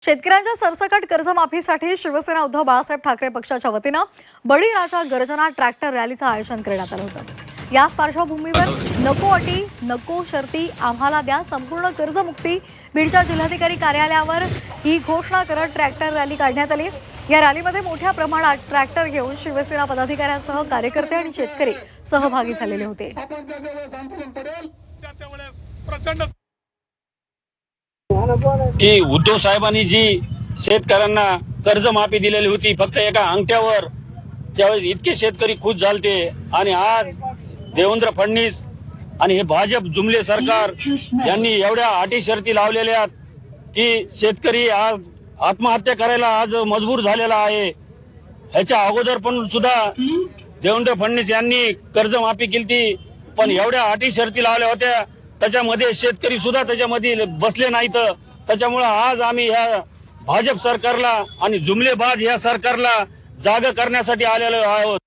शेतकऱ्यांच्या सरसकट कर्जमाफीसाठी शिवसेना उद्धव बाळासाहेब ठाकरे पक्षाच्या वतीनं बळीराजा गर्जना ट्रॅक्टर रॅलीचं आयोजन करण्यात आलं होतं। याच पार्श्वभूमीवर नको अटी नको शर्ती आम्हाला द्या संपूर्ण कर्जमुक्ती बीडच्या जिल्हाधिकारी कार्यालयावर ही घोषणा करत ट्रॅक्टर रॅली काढण्यात आली। या रॅलीमध्ये मोठ्या प्रमाणात ट्रॅक्टर घेऊन शिवसेना पदाधिकाऱ्यांसह कार्यकर्ते आणि शेतकरी सहभागी झालेले होते। की उद्धव साहेबांनी जी शेतकऱ्यांना कर्जमाफी दिलेली होती फक्त एका अंगठ्यावर, त्यावेळेस इतके शेतकरी खुश झालते। आणि आज देवेंद्र फडणवीस आणि हे भाजप जुमले सरकार यांनी एवढ्या अटी शर्ती लावलेल्या की शेतकरी आज आत्महत्या करायला आज मजबूर झालेला आहे। ह्याच्या अगोदर पण सुद्धा देवेंद्र फडणवीस यांनी कर्जमाफी केली, पण एवढ्या अटी शर्ती लावल्या होत्या त्याच्यामध्ये शेतकरी सुद्धा त्याच्यामध्ये बसले नाहीत। त्याच्यामुळे आज आम्ही ह्या भाजप सरकारला आणि जुमलेबाज या सरकारला जाग करण्यासाठी आलेलो आहोत।